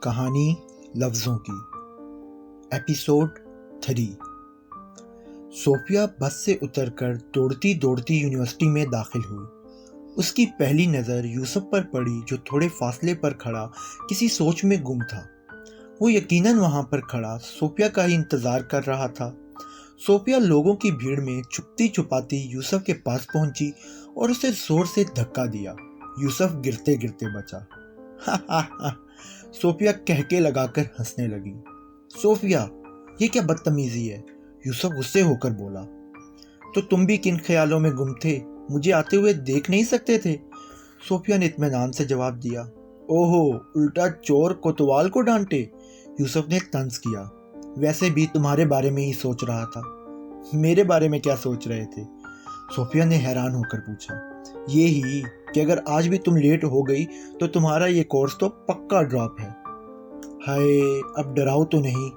کہانی لفظوں کی ایپیسوڈ 3۔ صوفیہ بس سے اتر کر دوڑتی دوڑتی یونیورسٹی میں داخل ہوئی۔ اس کی پہلی نظر یوسف پر پڑی جو تھوڑے فاصلے پر کھڑا کسی سوچ میں گم تھا۔ وہ یقیناً وہاں پر کھڑا صوفیہ کا ہی انتظار کر رہا تھا۔ صوفیہ لوگوں کی بھیڑ میں چھپتی چھپاتی یوسف کے پاس پہنچی اور اسے زور سے دھکا دیا۔ یوسف گرتے گرتے بچا۔ صوفیہ کہکے لگا کر ہنسنے لگی۔ صوفیہ، یہ کیا بدتمیزی ہے؟ یوسف غصے ہو کر بولا۔ تو تم بھی کن خیالوں میں گم تھے؟ مجھے آتے ہوئے دیکھ نہیں سکتے تھے؟ صوفیہ نے اطمینان سے جواب دیا۔ اوہو، الٹا چور کوتوال کو ڈانٹے؟ یوسف نے طنز کیا۔ ویسے بھی تمہارے بارے میں ہی سوچ رہا تھا۔ میرے بارے میں کیا سوچ رہے تھے؟ صوفیہ نے حیران ہو کر پوچھا۔ یہی کہ اگر آج بھی تم لیٹ ہو گئی تو تمہارا یہ کورس تو پکا ڈراپ ہے۔ ہائے، اب ڈراؤ تو نہیں،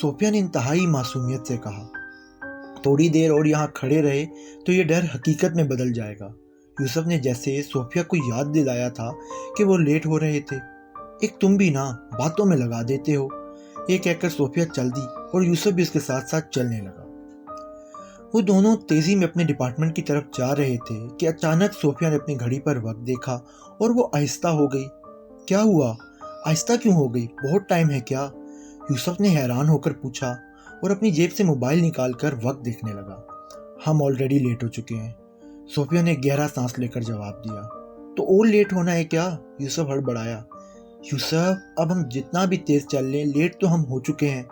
صوفیہ نے انتہائی معصومیت سے کہا۔ تھوڑی دیر اور یہاں کھڑے رہے تو یہ ڈر حقیقت میں بدل جائے گا۔ یوسف نے جیسے صوفیہ کو یاد دلایا تھا کہ وہ لیٹ ہو رہے تھے۔ ایک تم بھی نا باتوں میں لگا دیتے ہو۔ یہ کہہ کر صوفیہ چل دی اور یوسف بھی اس کے ساتھ ساتھ چلنے لگا۔ وہ دونوں تیزی میں اپنے ڈپارٹمنٹ کی طرف جا رہے تھے کہ اچانک صوفیہ نے اپنی گھڑی پر وقت دیکھا اور وہ آہستہ ہو گئی۔ کیا ہوا؟ آہستہ کیوں ہو گئی؟ بہت ٹائم ہے کیا؟ یوسف نے حیران ہو کر پوچھا اور اپنی جیب سے موبائل نکال کر وقت دیکھنے لگا۔ ہم آلریڈی لیٹ ہو چکے ہیں، صوفیہ نے گہرا سانس لے کر جواب دیا۔ تو اور لیٹ ہونا ہے کیا؟ یوسف ہڑبڑایا۔ یوسف، اب ہم جتنا بھی تیز چل لیں لیٹ تو ہم ہو چکے ہیں،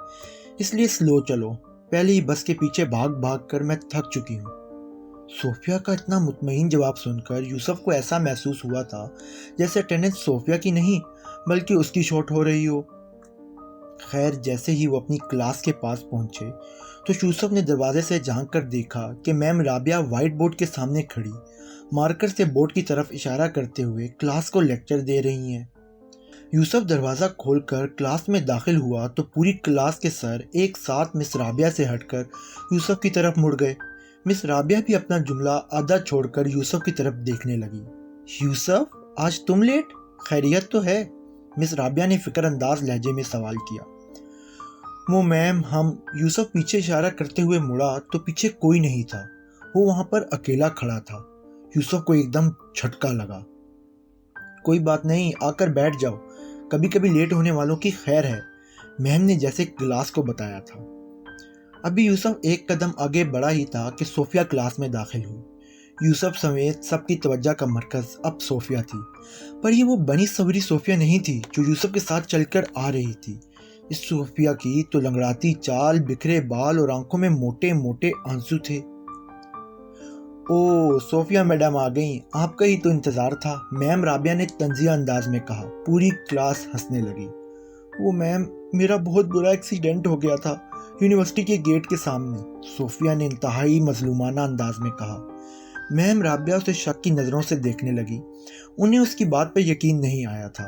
اس لیے سلو چلو۔ پہلے ہی بس کے پیچھے بھاگ بھاگ کر میں تھک چکی ہوں۔ صوفیہ کا اتنا مطمئن جواب سن کر یوسف کو ایسا محسوس ہوا تھا جیسے اٹینڈنس صوفیہ کی نہیں بلکہ اس کی شارٹ ہو رہی ہو۔ خیر، جیسے ہی وہ اپنی کلاس کے پاس پہنچے تو یوسف نے دروازے سے جھانک کر دیکھا کہ میم رابعہ وائٹ بورڈ کے سامنے کھڑی مارکر سے بورڈ کی طرف اشارہ کرتے ہوئے کلاس کو لیکچر دے رہی ہیں۔ یوسف دروازہ کھول کر کلاس میں داخل ہوا تو پوری کلاس کے سر ایک ساتھ مس رابعہ سے ہٹ کر یوسف کی طرف مڑ گئے۔ مس رابعہ بھی اپنا جملہ آدھا چھوڑ کر یوسف کی طرف دیکھنے لگی۔ یوسف، آج تم لیٹ؟ خیریت تو ہے؟ مس رابعہ نے فکر انداز لہجے میں سوال کیا۔ وہ میم ہم، یوسف پیچھے اشارہ کرتے ہوئے مڑا تو پیچھے کوئی نہیں تھا۔ وہ وہاں پر اکیلا کھڑا تھا۔ یوسف کو ایک دم جھٹکا لگا۔ کوئی بات نہیں، آ کر بیٹھ جاؤ، کبھی کبھی لیٹ ہونے والوں کی خیر ہے، میم نے جیسے کلاس کو بتایا تھا۔ ابھی یوسف ایک قدم آگے بڑھا ہی تھا کہ صوفیہ کلاس میں داخل ہوئی۔ یوسف سمیت سب کی توجہ کا مرکز اب صوفیہ تھی، پر یہ وہ بنی سوری صوفیہ نہیں تھی جو یوسف کے ساتھ چل کر آ رہی تھی۔ اس صوفیہ کی تو لنگڑاتی چال، بکھرے بال اور آنکھوں میں موٹے موٹے آنسو تھے۔ او، صوفیہ میڈم آ گئیں، آپ کا ہی تو انتظار تھا، میم رابعہ نے طنزیہ انداز میں کہا۔ پوری کلاس ہنسنے لگی۔ وہ میم، میرا بہت برا ایکسیڈنٹ ہو گیا تھا یونیورسٹی کے گیٹ کے سامنے، صوفیہ نے انتہائی مظلومانہ انداز میں کہا۔ میم رابعہ اسے شک کی نظروں سے دیکھنے لگی۔ انہیں اس کی بات پر یقین نہیں آیا تھا۔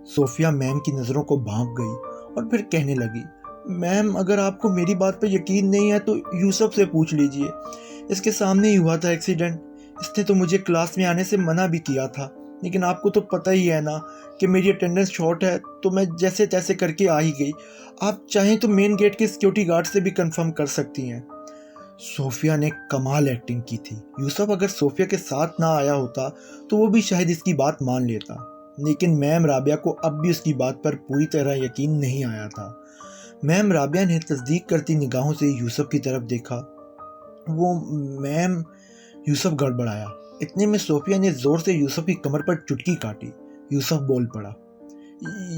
صوفیہ میم کی نظروں کو بھانپ گئی اور پھر کہنے لگی، میم اگر آپ کو میری بات پر یقین نہیں ہے تو یوسف سے پوچھ لیجئے، اس کے سامنے ہی ہوا تھا ایکسیڈنٹ۔ اس نے تو مجھے کلاس میں آنے سے منع بھی کیا تھا، لیکن آپ کو تو پتہ ہی ہے نا کہ میری اٹینڈنس شارٹ ہے، تو میں جیسے تیسے کر کے آ ہی گئی۔ آپ چاہیں تو مین گیٹ کے سیکیورٹی گارڈ سے بھی کنفرم کر سکتی ہیں۔ صوفیہ نے کمال ایکٹنگ کی تھی۔ یوسف اگر صوفیہ کے ساتھ نہ آیا ہوتا تو وہ بھی شاید اس کی بات مان لیتا، لیکن میم رابعہ کو اب بھی اس کی بات پر پوری طرح یقین نہیں آیا تھا۔ میم رابعہ نے تصدیق کرتی نگاہوں سے یوسف کی طرف دیکھا۔ وہ میم، یوسف گڑبڑایا۔ اتنے میں صوفیہ نے زور سے یوسف کی کمر پر چٹکی کاٹی۔ یوسف بول پڑا،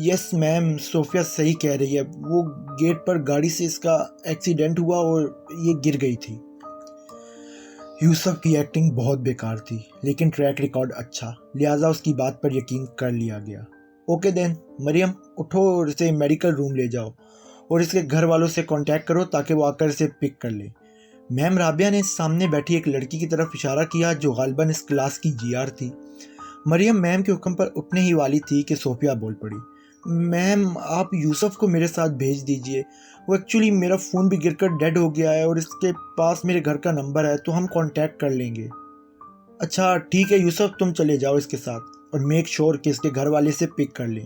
یس میم، صوفیہ صحیح کہہ رہی ہے، وہ گیٹ پر گاڑی سے اس کا ایکسیڈنٹ ہوا اور یہ گر گئی تھی۔ یوسف کی ایکٹنگ بہت بیکار تھی، لیکن ٹریک ریکارڈ اچھا، لہٰذا اس کی بات پر یقین کر لیا گیا۔ اوکے دین، مریم اٹھو اور اسے میڈیکل روم لے جاؤ اور اس کے گھر والوں سے کانٹیکٹ کرو تاکہ وہ آ کر اسے پک کر لے۔ میم رابعہ نے سامنے بیٹھی ایک لڑکی کی طرف اشارہ کیا جو غالباً اس کلاس کی جی آر تھی۔ مریم میم کے حکم پر اٹھنے ہی والی تھی کہ صوفیہ بول پڑی، میم آپ یوسف کو میرے ساتھ بھیج دیجئے، وہ ایکچولی میرا فون بھی گر کر ڈیڈ ہو گیا ہے اور اس کے پاس میرے گھر کا نمبر ہے تو ہم کانٹیکٹ کر لیں گے۔ اچھا ٹھیک ہے یوسف، تم چلے جاؤ اس کے ساتھ اور میک شور کہ اس کے گھر والے سے پک کر لیں۔